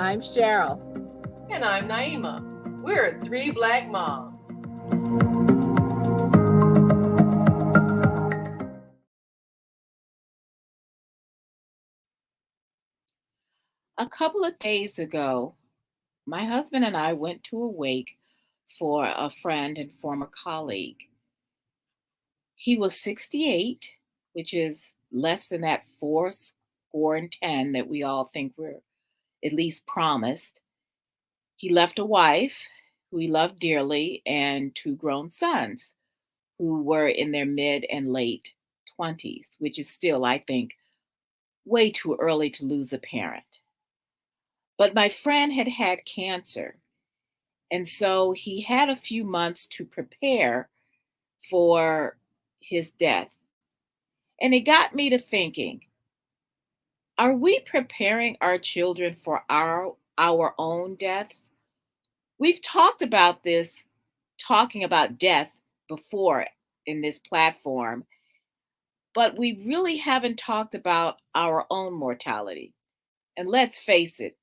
I'm Cheryl. And I'm Naima. We're three Black moms. A couple of days ago, my husband and I went to a wake for a friend and former colleague. He was 68, which is less than that 4 score and 10 that we all think we're at least promised. He left a wife who he loved dearly and two grown sons who were in their mid and late 20s, which is still, I think, way too early to lose a parent. But my friend had had cancer, and so he had a few months to prepare for his death. And it got me to thinking, are we preparing our children for our own deaths? We've talked about this, talking about death before in this platform, but we really haven't talked about our own mortality. And let's face it,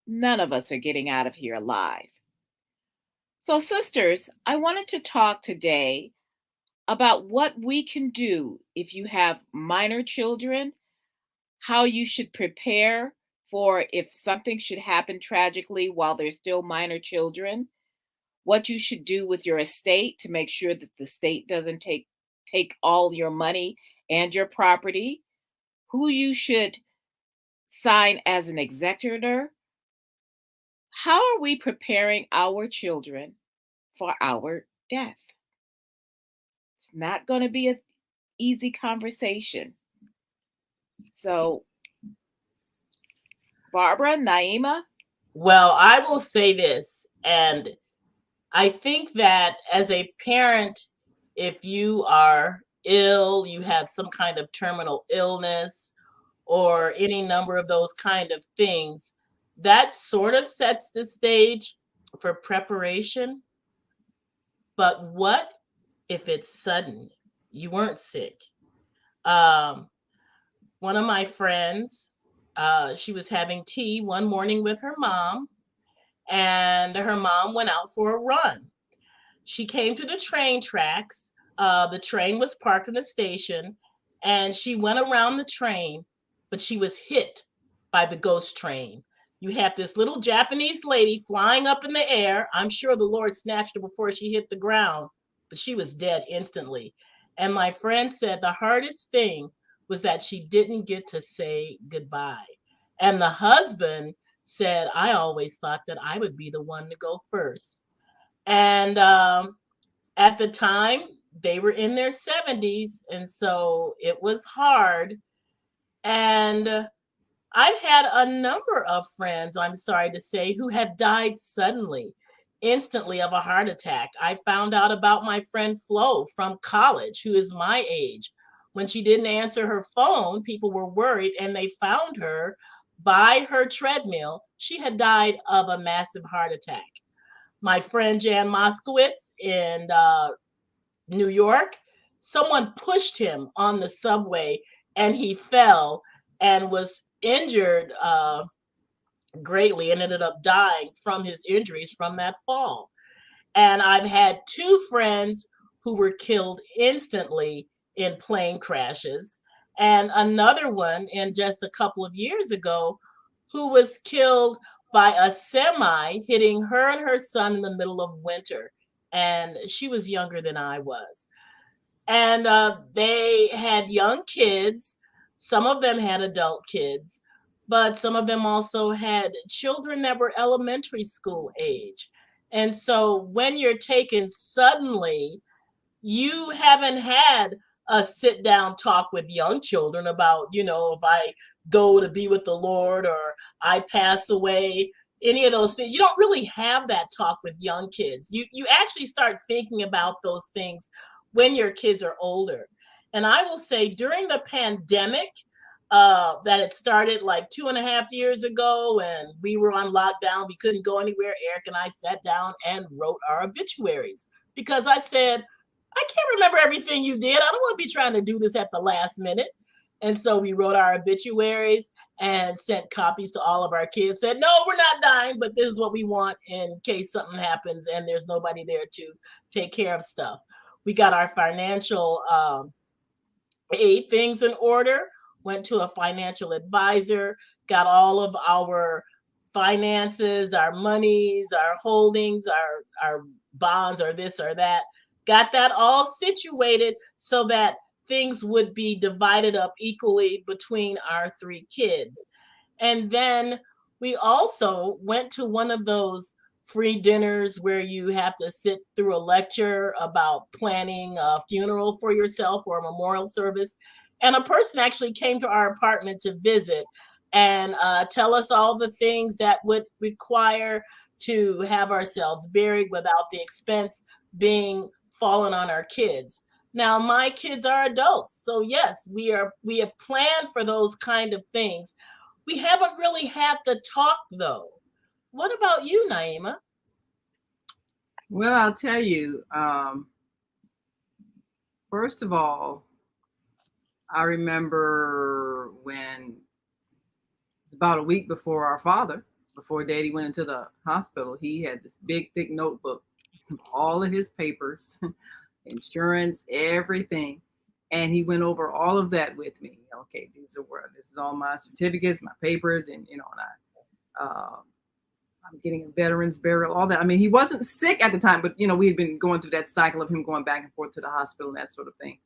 none of us are getting out of here alive. So, sisters, I wanted to talk today about what we can do if you have minor children, how you should prepare for if something should happen tragically while they're still minor children, what you should do with your estate to make sure that the state doesn't take all your money and your property, who you should sign as an executor. How are we preparing our children for our death? It's not going to be an easy conversation. So, Barbara, Naima? Well, I will say this, and I think that as a parent, if you are ill, you have some kind of terminal illness, or any number of those kind of things, that sort of sets the stage for preparation. But what if it's sudden? You weren't sick. One of my friends, she was having tea one morning with her mom, and her mom went out for a run. She came to the train tracks. The train was parked in the station, and she went around the train, but she was hit by the ghost train. You have this little Japanese lady flying up in the air. I'm sure the Lord snatched her before she hit the ground, but she was dead instantly. And my friend said the hardest thing was that she didn't get to say goodbye. And the husband said, I always thought that I would be the one to go first. And at the time, they were in their 70s, and so it was hard. And I've had a number of friends, I'm sorry to say, who have died suddenly, instantly of a heart attack. I found out about my friend Flo from college, who is my age. When she didn't answer her phone, people were worried, and they found her by her treadmill. She had died of a massive heart attack. My friend Jan Moskowitz in New York, someone pushed him on the subway and he fell and was injured greatly and ended up dying from his injuries from that fall. And I've had two friends who were killed instantly in plane crashes, and another one in just a couple of years ago who was killed by a semi hitting her and her son in the middle of winter. And she was younger than I was. And they had young kids. Some of them had adult kids, but some of them also had children that were elementary school age. And so when you're taken suddenly, you haven't had a sit down talk with young children about, if I go to be with the Lord or I pass away, any of those things. You don't really have that talk with young kids. You actually start thinking about those things when your kids are older. And I will say during the pandemic, that it started like 2.5 years ago, and we were on lockdown, we couldn't go anywhere. Eric and I sat down and wrote our obituaries because I said, I can't remember everything you did. I don't want to be trying to do this at the last minute. And so we wrote our obituaries. and sent copies to all of our kids, said, no, we're not dying, but this is what we want in case something happens and there's nobody there to take care of stuff. We got our financial aid things in order, went to a financial advisor, got all of our finances, our monies, our holdings, our bonds, or this or that, got that all situated so that things would be divided up equally between our three kids. And then we also went to one of those free dinners where you have to sit through a lecture about planning a funeral for yourself or a memorial service. And a person actually came to our apartment to visit and tell us all the things that would require to have ourselves buried without the expense being fallen on our kids. Now, my kids are adults, so yes, we have planned for those kind of things. We haven't really had the talk, though. What about you, Naima? Well, I'll tell you, first of all, I remember when it's about a week before before Daddy went into the hospital, he had this big, thick notebook, all of his papers, insurance, everything. And he went over all of that with me. Okay, this is all my certificates, my papers, and and I'm getting a veterans burial, all that. I mean, he wasn't sick at the time, but we had been going through that cycle of him going back and forth to the hospital and that sort of thing.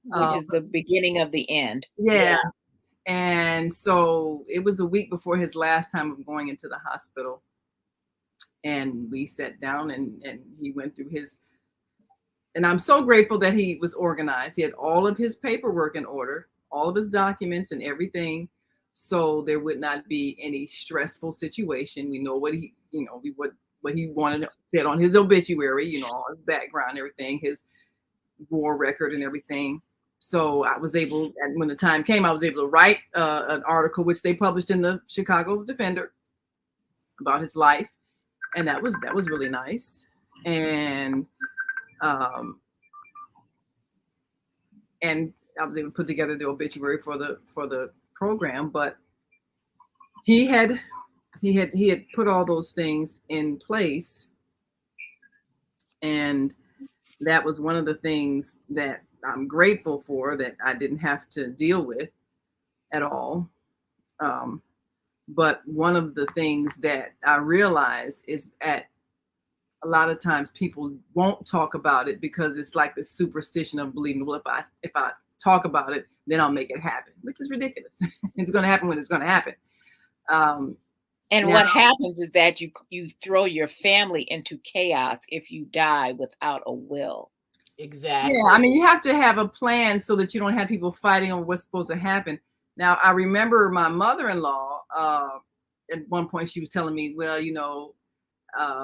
Which is the beginning of the end. Yeah. And so it was a week before his last time of going into the hospital. And we sat down and he went through and I'm so grateful that he was organized. He had all of his paperwork in order, all of his documents and everything. So there would not be any stressful situation. We know what he wanted said on his obituary, all his background, everything, his war record and everything. So I was able, and when the time came, I was able to write an article, which they published in the Chicago Defender about his life. And that was really nice. And I was able to put together the obituary for the program, but he had put all those things in place, and that was one of the things that I'm grateful for, that I didn't have to deal with at all. But one of the things that I realize is that a lot of times people won't talk about it because it's like the superstition of believing, well, if I talk about it, then I'll make it happen, which is ridiculous. It's going to happen when it's going to happen. And what happens is that you throw your family into chaos if you die without a will. Exactly. Yeah, I mean, you have to have a plan so that you don't have people fighting on what's supposed to happen. Now, I remember my mother-in-law, at one point she was telling me, well,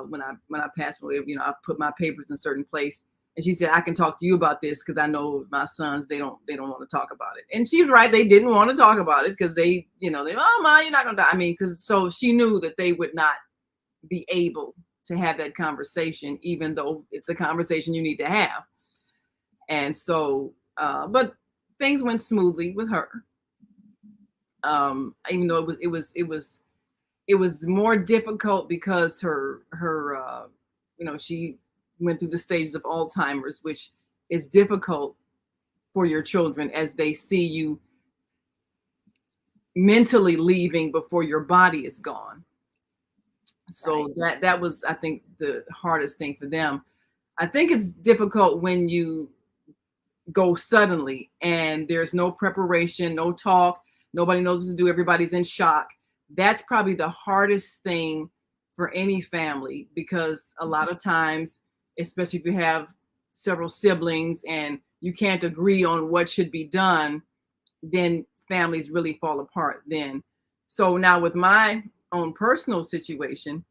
when I passed away, I put my papers in a certain place. And she said, I can talk to you about this because I know my sons, they don't want to talk about it. And she's right. They didn't want to talk about it because they, oh, Ma, you're not going to die. I mean, so she knew that they would not be able to have that conversation, even though it's a conversation you need to have. And so, but things went smoothly with her. Even though it was more difficult because her she went through the stages of Alzheimer's, which is difficult for your children as they see you mentally leaving before your body is gone. So right. that was, I think, the hardest thing for them. I think it's difficult when you go suddenly and there's no preparation, no talk, nobody knows what to do, everybody's in shock. That's probably the hardest thing for any family, because a lot of times, especially if you have several siblings and you can't agree on what should be done, then families really fall apart then. So now with my own personal situation,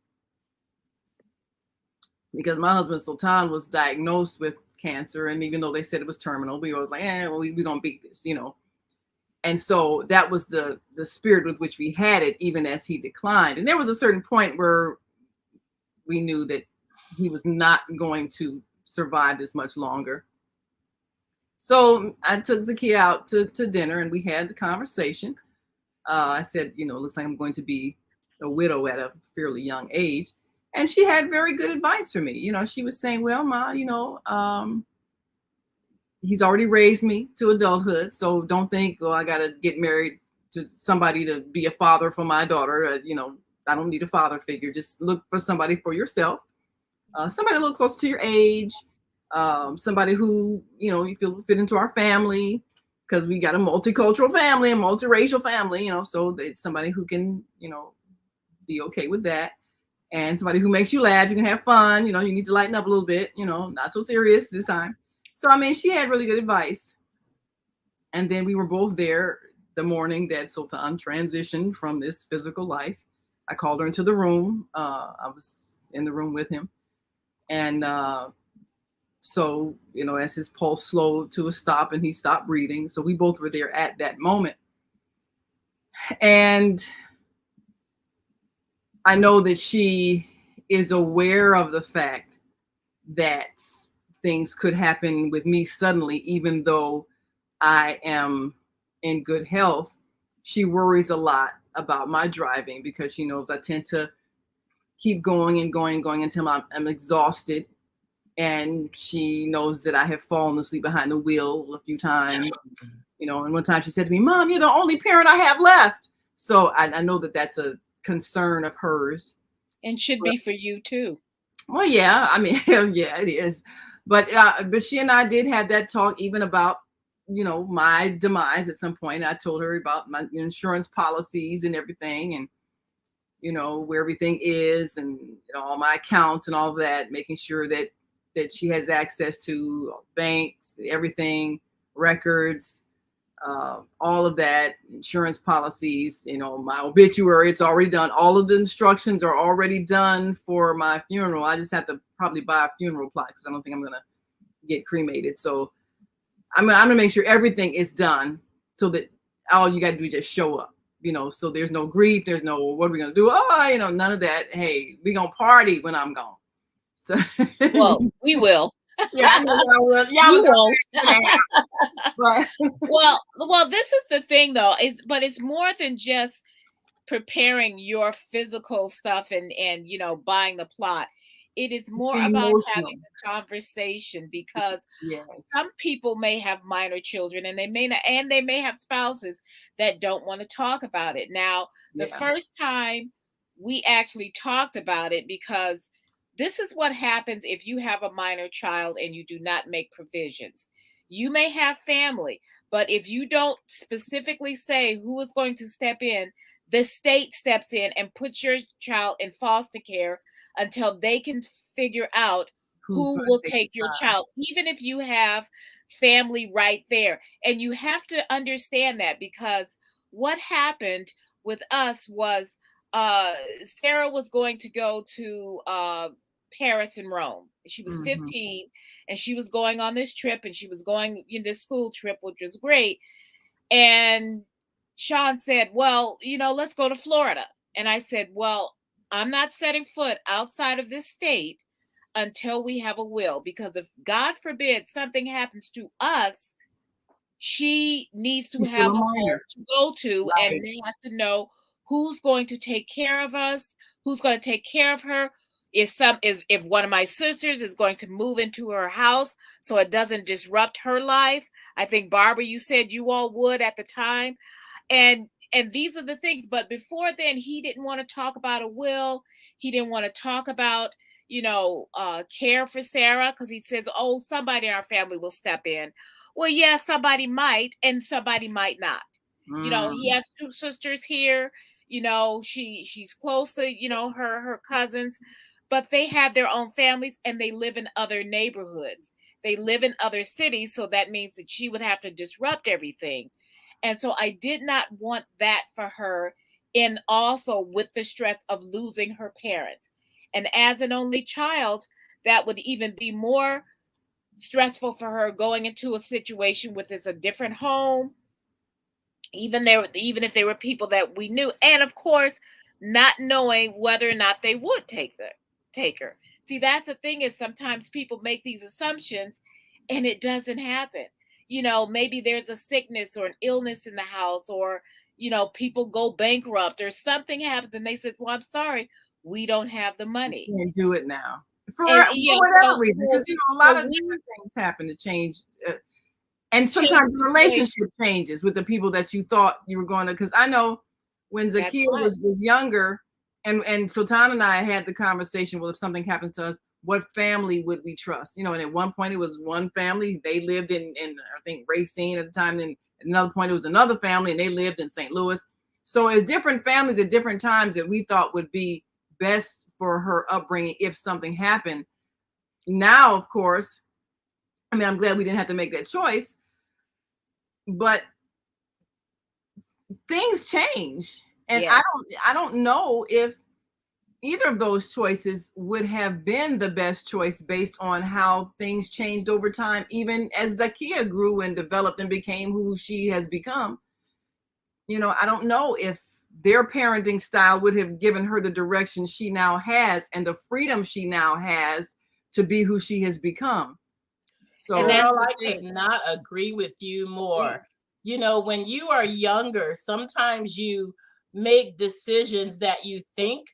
because my husband Sultan was diagnosed with cancer, and even though they said it was terminal, we were like, well, we're gonna beat this, And so that was the spirit with which we had it, even as he declined. And there was a certain point where we knew that he was not going to survive this much longer. So I took Zakia out to dinner and we had the conversation. I said, it looks like I'm going to be a widow at a fairly young age. And she had very good advice for me. She was saying, well, Ma, he's already raised me to adulthood. So don't think, I got to get married to somebody to be a father for my daughter. I don't need a father figure. Just look for somebody for yourself. Somebody a little close to your age. Somebody who, you feel fit into our family, because we got a multicultural family and multiracial family, so it's somebody who can, be okay with that. And somebody who makes you laugh, you can have fun, you need to lighten up a little bit, not so serious this time. So, she had really good advice. And then we were both there the morning that Sultan transitioned from this physical life. I called her into the room. I was in the room with him. And so, as his pulse slowed to a stop and he stopped breathing. So we both were there at that moment. And I know that she is aware of the fact that things could happen with me suddenly, even though I am in good health. She worries a lot about my driving because she knows I tend to keep going and going and going until I'm exhausted. And she knows that I have fallen asleep behind the wheel a few times, and one time she said to me, Mom, you're the only parent I have left. So I know that that's a concern of hers. And should be for you too. Well, yeah, yeah, it is. But she and I did have that talk even about, my demise at some point. I told her about my insurance policies and everything, and, where everything is, and, all my accounts and all of that, making sure that she has access to banks, everything, records, all of that, insurance policies, my obituary, it's already done. All of the instructions are already done for my funeral. I just have to probably buy a funeral plot because I don't think I'm going to get cremated. So I'm going to make sure everything is done so that all you got to do is just show up, so there's no grief. There's no, what are we going to do? Oh, none of that. Hey, we going to party when I'm gone. So, well, we will. Yeah, I know I will. Yeah, you won't. But well, this is the thing though. But it's more than just preparing your physical stuff and buying the plot. It is more about having the conversation, because some people may have minor children and they may have spouses that don't want to talk about it. Now, the first time we actually talked about it, because this is what happens if you have a minor child and you do not make provisions. You may have family, but if you don't specifically say who is going to step in, the state steps in and puts your child in foster care until they can figure out who will take your child, even if you have family right there. And you have to understand that, because what happened with us was Sarah was going to go to Paris and Rome. She was 15 and she was going on this trip, and she was going in this school trip, which was great. And Sean said, well, let's go to Florida. And I said, well, I'm not setting foot outside of this state until we have a will, because if God forbid something happens to us, she needs to have a home to go to, right, and they have to know who's going to take care of us, who's going to take care of her. If one of my sisters is going to move into her house so it doesn't disrupt her life. I think, Barbara, you said you all would at the time. And these are the things. But before then, he didn't want to talk about a will. He didn't want to talk about, care for Sarah, because he says, oh, somebody in our family will step in. Well, yeah, somebody might, and somebody might not. He has two sisters here. She's close to, her cousins, but they have their own families and they live in other neighborhoods. They live in other cities. So that means that she would have to disrupt everything. And so I did not want that for her, and also with the stress of losing her parents. And as an only child, that would even be more stressful for her, going into a situation with a different home, even if they were people that we knew, and of course not knowing whether or not they would take her. See, that's the thing, is sometimes people make these assumptions and it doesn't happen. Maybe there's a sickness or an illness in the house, or people go bankrupt or something happens and they said, well, I'm sorry, we don't have the money. Can't do it now for And whatever reason, because a lot of we different things happen to change, and change sometimes the the way. relationship changes with the people that you thought you were going to. Because I know when That's Zakia right. was younger, and Sultan and I had the conversation. Well, if something happens to us, what family would we trust? And at one point it was one family. They lived in I think Racine at the time. Then at another point it was another family, and they lived in St. Louis. So it's different families at different times that we thought would be best for her upbringing if something happened. Now, of course, I mean, I'm glad we didn't have to make that choice, but things change. And Yes. I don't know if either of those choices would have been the best choice based on how things changed over time, even as Zakia grew and developed and became who she has become. I don't know if their parenting style would have given her the direction she now has and the freedom she now has to be who she has become. So And that's Girl, the I thing. could not agree with you more. When you are younger, sometimes you make decisions that you think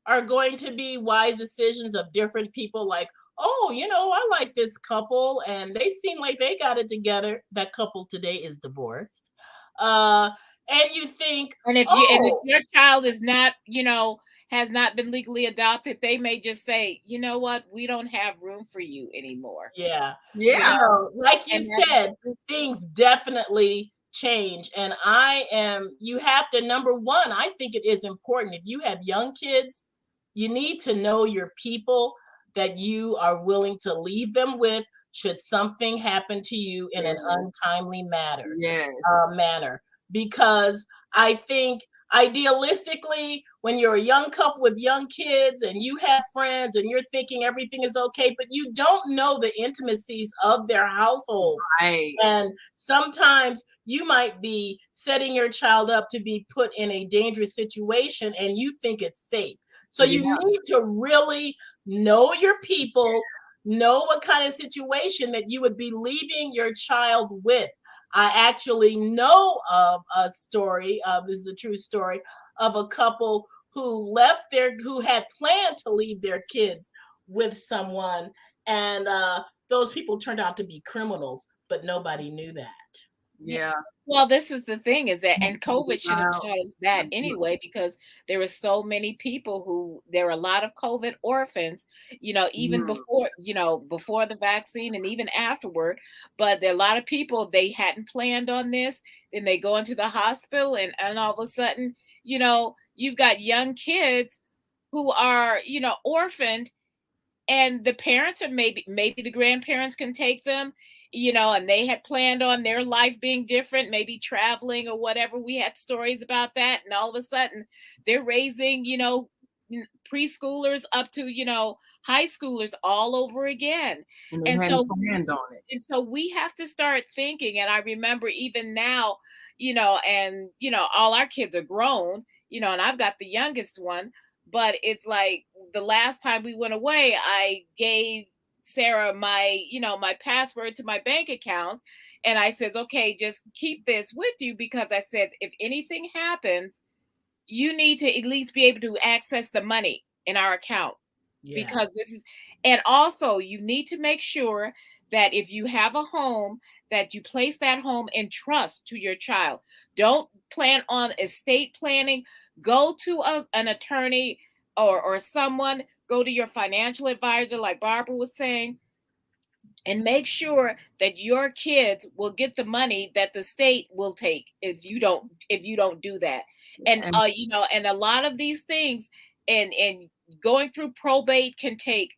are going to be wise decisions of different people, like, oh, I like this couple and they seem like they got it together. That couple today is divorced. Uh, and you think, And if oh, your child is not, has not been legally adopted, they may just say, you know what, we don't have room for you anymore. yeah. yeah, Like you And that's said, things definitely change. And you have to, number one, I think it is important. If you have young kids, you need to know your people that you are willing to leave them with should something happen to you in an yes, untimely yes, manner. Because I think idealistically, when you're a young couple with young kids and you have friends and you're thinking everything is okay, but you don't know the intimacies of their households. right, And sometimes you might be setting your child up to be put in a dangerous situation and you think it's safe. So yeah, you need to really know your people, know what kind of situation that you would be leaving your child with. I actually know of a story, this is a true story, of a couple who had planned to leave their kids with someone, and those people turned out to be criminals, but nobody knew that. yeah. Well, this is the thing is that, and COVID should have Wow. taught us that anyway, because there were so many people there were a lot of COVID orphans, even Mm. before the vaccine and even afterward. But there are a lot of people, they hadn't planned on this. Then they go into the hospital and all of a sudden, you've got young kids who are, orphaned, and the parents, or maybe the grandparents can take them, and they had planned on their life being different, maybe traveling or whatever. We had stories about that, and all of a sudden they're raising preschoolers up to high schoolers all over again. And they and hadn't so planned on it. and so we have to start thinking. And I remember even now, and all our kids are grown, and I've got the youngest one. But it's like the last time we went away, I gave Sarah my password to my bank account. And I said, okay, just keep this with you, because I said, if anything happens, you need to at least be able to access the money in our account, Yeah. because and also you need to make sure that if you have a home, that you place that home in trust to your child. Don't plan on estate planning. Go to an attorney, or someone, go to your financial advisor, like Barbara was saying, and make sure that your kids will get the money that the state will take if you don't do that. And And and a lot of these things, and going through probate can take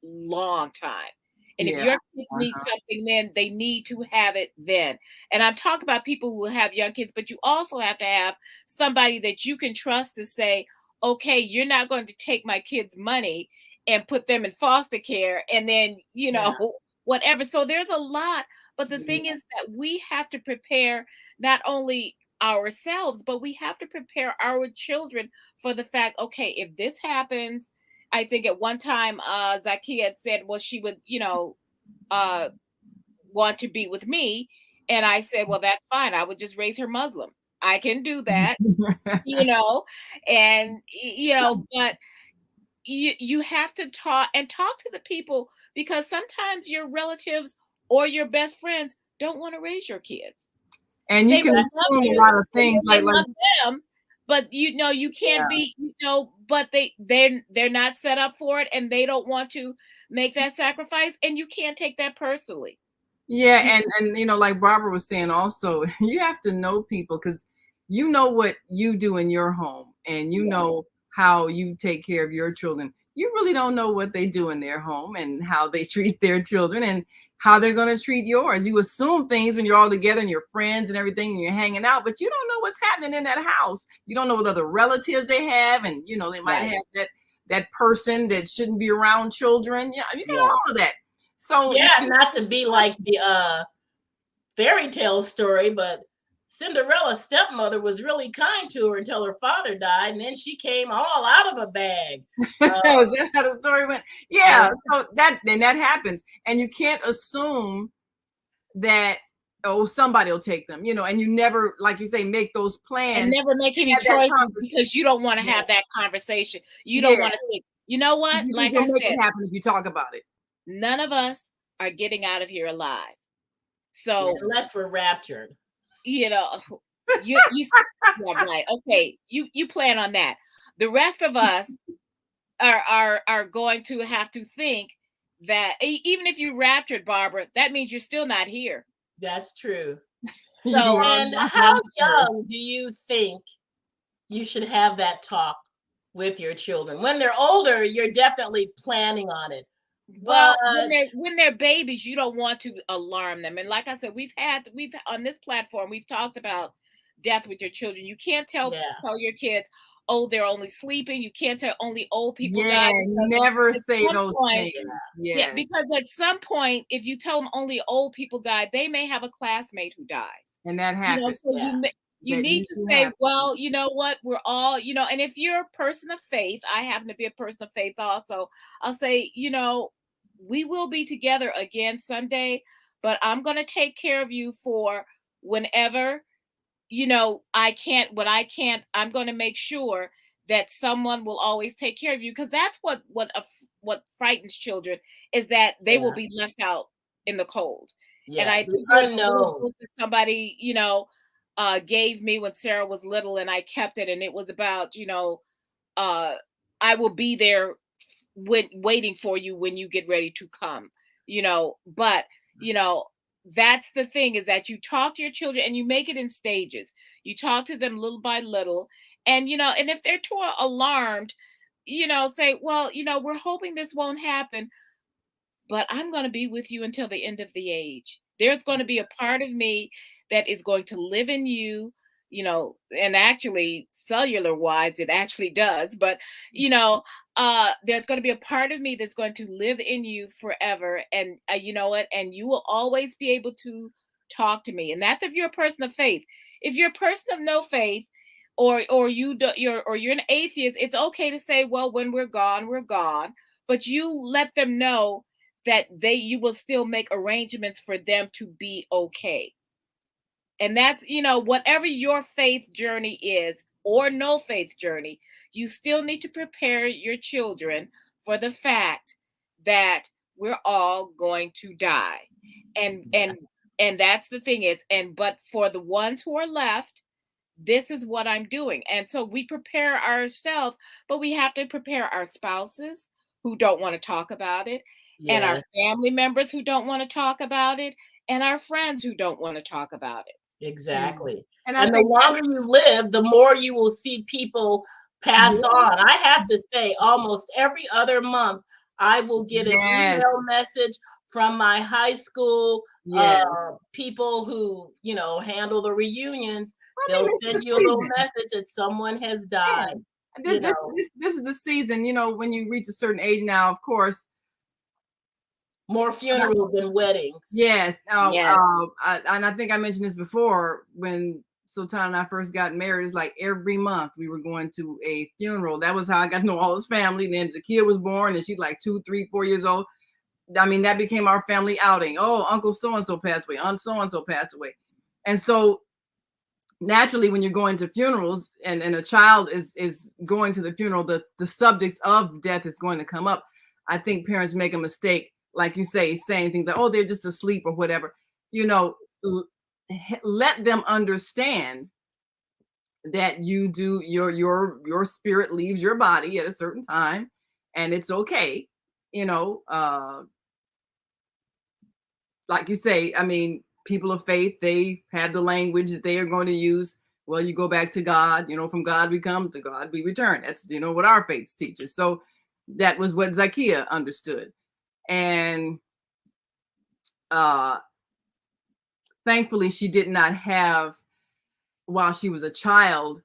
long time. And if yeah, your kids need uh-huh. something, then they need to have it then. And I'm talking about people who have young kids, but you also have to have somebody that you can trust to say, okay, you're not going to take my kids' money and put them in foster care and then, Yeah. whatever. So there's a lot. But the Yeah, thing is that we have to prepare not only ourselves, but we have to prepare our children for the fact, okay, if this happens, I think at one time, Zakia had said, well, she would, uh, want to be with me. And I said, well, that's fine. I would just raise her Muslim. I can do that, you know, and but you have to talk to the people, because sometimes your relatives or your best friends don't want to raise your kids. And you They can may love assume a you, lot of and things they like love them, but you can't yeah. be, but they're not set up for it, and they don't want to make that sacrifice, and you can't take that personally. Yeah, and like Barbara was saying also, you have to know people, because you know what you do in your home, and you Yeah. know how you take care of your children. You really don't know what they do in their home and how they treat their children and how they're going to treat yours. You assume things when you're all together and you're friends and everything and you're hanging out, but you don't know what's happening in that house. You don't know what other relatives they have, and they might Right. have that person that shouldn't be around children. Yeah, you got Yeah. all of that. So Yeah, not to be like the fairy tale story, but Cinderella's stepmother was really kind to her until her father died, and then she came all out of a bag. is that how the story went? Yeah. Yeah. So that happens, and you can't assume that somebody will take them, and you never, like you say, make those And plans. never make any Have that choices, conversation. because you don't want to Yeah. have that conversation. You don't Yeah. want to think, you know what? You Like can I make said, it happen if you talk about it. none of us are getting out of here alive. So, Unless we're raptured. you yeah, right. Okay. You plan on that. The rest of us are going to have to think that even if you raptured, Barbara, that means you're still not here. That's true. You So, are And not how on earth. young do you think you should have that talk with your children? When they're older, you're definitely planning on it. well, But when they're babies, you don't want to alarm them. And like I said, we've on this platform, we've talked about death with your children. You can't tell yeah, your kids, oh, they're only sleeping. You can't tell only old people Yeah, die, you because never at say some those point, things. yeah, Yes. because at some point, if you tell them only old people die, they may have a classmate who dies. And that happens. So yeah, you That need to usually say, happens. well, you know what, we're all, and if you're a person of faith, I happen to be a person of faith also, I'll say, we will be together again someday, but I'm going to take care of you for whenever, I can't, I'm going to make sure that someone will always take care of you, because that's what frightens children, is that they will yeah, be left out in the cold. And yeah. I The think there's a little unknown. book that somebody, gave me when Sarah was little, and I kept it, and it was about, uh, I will be there waiting for you when you get ready to come, but, you know, that's the thing, is that you talk to your children and you make it in stages. You talk to them little by little, and, and if they're too alarmed, say, well, we're hoping this won't happen, but I'm going to be with you until the end of the age. There's going to be a part of me that is going to live in you, and actually, cellular wise, it actually does. But, there's going to be a part of me that's going to live in you forever. And you know what? And you will always be able to talk to me. And that's if you're a person of faith. If you're a person of no faith, or you're an atheist, it's okay to say, well, when we're gone, we're gone. But you let them know that you will still make arrangements for them to be okay. And that's, whatever your faith journey is, or no faith journey, you still need to prepare your children for the fact that we're all going to die. And Yeah. and that's the thing, but for the ones who are left, this is what I'm doing. And so we prepare ourselves, but we have to prepare our spouses who don't want to talk about it, and our Yes, family members who don't want to talk about it, and our friends who don't want to talk about it. exactly. And I And the think longer you live, the more you will see people pass yeah, on. I have to say, almost every other month, I will get an yes, email message from my high school yes. people who, handle the reunions. I mean, They'll this is send the you a little season. message that someone has Yeah. died. And You This this know, this this is the season. When you reach a certain age now, of course. more funerals than weddings. Yes. Yes. And I think I mentioned this before when Sultan and I first got married. It's like every month we were going to a funeral. That was how I got to know all his family. And then Zakia was born, and she's like 2, 3, 4 years old. I mean, that became our family outing. Oh, Uncle so and so passed away. Aunt so and so passed away, and so naturally, when you're going to funerals and a child is going to the funeral, the subject of death is going to come up. I think parents make a mistake, like you say, saying things like, oh, they're just asleep or whatever. You know, let them understand that you do your spirit leaves your body at a certain time, and it's okay. You know, like you say, I mean, people of faith, they have the language that they are going to use. Well, you go back to God, you know, from God we come, to God we return. That's, you know, what our faith teaches. So that was what Zacchaeus understood. And uh thankfully she did not have, while she was a child,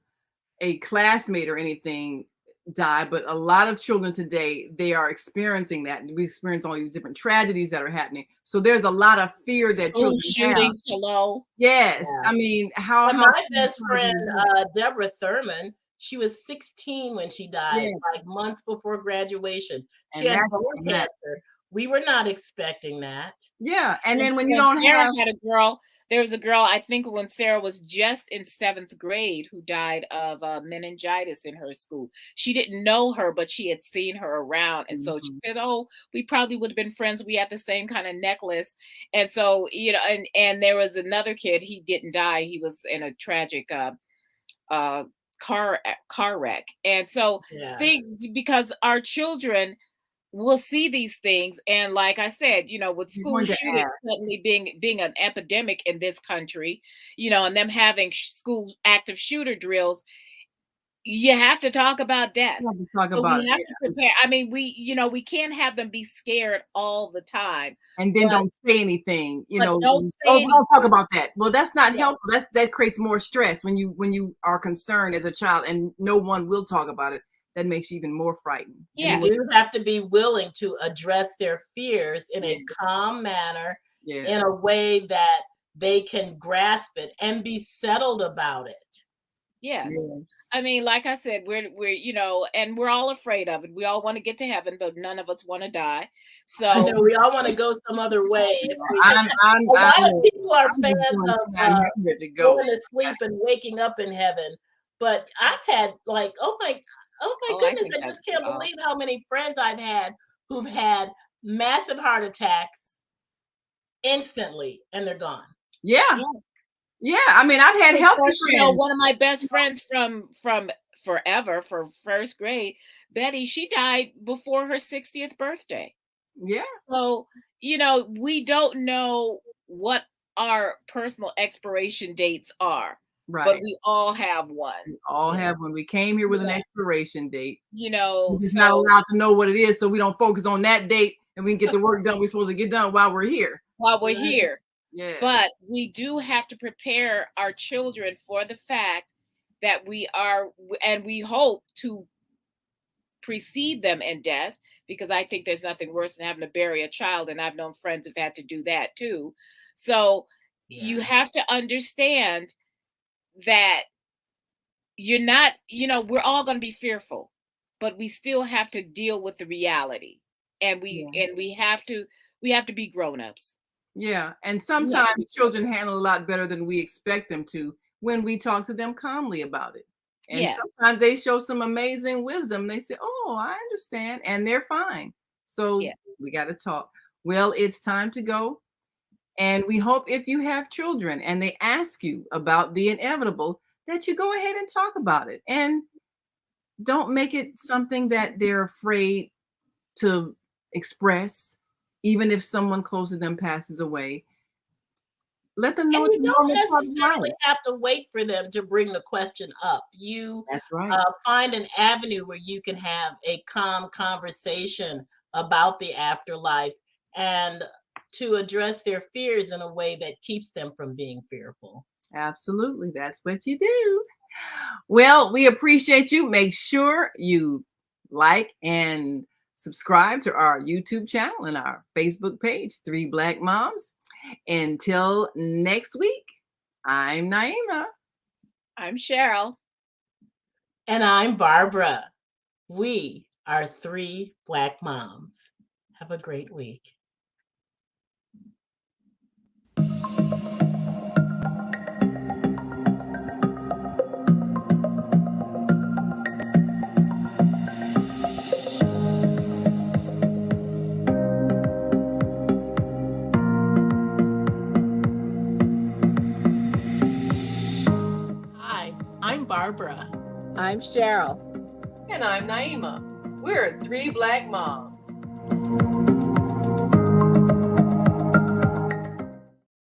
a classmate or anything die, but a lot of children today, they are experiencing that. We experience all these different tragedies that are happening. So there's a lot of fear that School children have. shootings, hello. Yes. Yeah. I mean, how And how my best friend, that? Deborah Thurman, she was 16 when she died, Yeah. like months before graduation. She And had that's bone that. cancer. We were not expecting that. Yeah. And then when you And don't Sarah have, had a girl. There was a girl, I think, when Sarah was just in 7th grade, who died of meningitis in her school. She didn't know her, but she had seen her around. And so she Mhm. said, oh, we probably would have been friends. We had the same kind of necklace. And so, you know, and there was another kid, he didn't die. He was in a tragic uh, car wreck. And so Yeah. things, because our children will see these things, and like I said, you know, with you're school going to shootings ask. suddenly being an epidemic in this country, you know, and them having school active shooter drills, you have to talk about death. We have to talk So about we it. have to Yeah. prepare. I mean, we can't have them be scared all the time, And then but don't say anything, you know, don't oh, say we don't talk anything. about that. Well, that's not Yeah, helpful. That creates more stress when you are concerned as a child and no one will talk about it. That makes you even more frightened and You yeah, more. do have to be willing to address their fears in Yeah. a calm manner, in Yes. a way that they can grasp it and be settled about it. yes. Yes. I mean, like I said, we're you know, and we're all afraid of it. We all want to get to heaven, but none of us want to die. I So know we all want to go some other way. If we, I'm a lot of I'm people are I'm just fans going of to I'm here to go. going to sleep and waking up in heaven. But I've had like, oh my oh, I goodness, think I that's just can't wow. believe how many friends I've had who've had massive heart attacks instantly and they're gone. Yeah. Yeah. Yeah. I mean, I've had Of healthy course, you know, friends. one of my best friends from forever, for 1st grade, Betty, she died before her 60th birthday. Yeah. So, you know, we don't know what our personal expiration dates are, but Right. we all have one. We all Yeah. have when we came here with an Yeah. expiration date. You know, We're just not so allowed to know what it is, so we don't focus on that date and we can get the work done we're supposed to get done while we're here. while we're Right. here, but Yes. we do have to prepare our children for the fact that we are, and we hope to precede them in death, because I think there's nothing worse than having to bury a child, and I've known friends who've had to do that too. So you Yeah. have to understand that you're not, you know, we're all going to be fearful, but we still have to deal with the reality, and Yeah. we have to be grown-ups. Yeah. And We have to be sometimes grown-ups. children handle a lot better than we expect them to when we talk to them calmly about it. And Yes, sometimes they show some amazing wisdom. They say, oh, I understand. And they're fine. So yes, we got to talk. Well, it's time to go. And we hope if you have children and they ask you about the inevitable, that you go ahead and talk about it. And don't make it something that they're afraid to express, even if someone close to them passes away. Let them know And it's you a don't normal part of necessarily life. have to wait for them to bring the question up. You That's right. find an avenue where you can have a calm conversation about the afterlife and to address their fears in a way that keeps them from being fearful. Absolutely. That's what you do. Well, we appreciate you. Make sure you like and subscribe to our YouTube channel and our Facebook page, Three Black Moms. Until next week, I'm Naima. I'm Cheryl. And I'm Barbara. We are three Black moms. Have a great week. Barbara. I'm Cheryl. And I'm Naima. We're 3 Black Moms.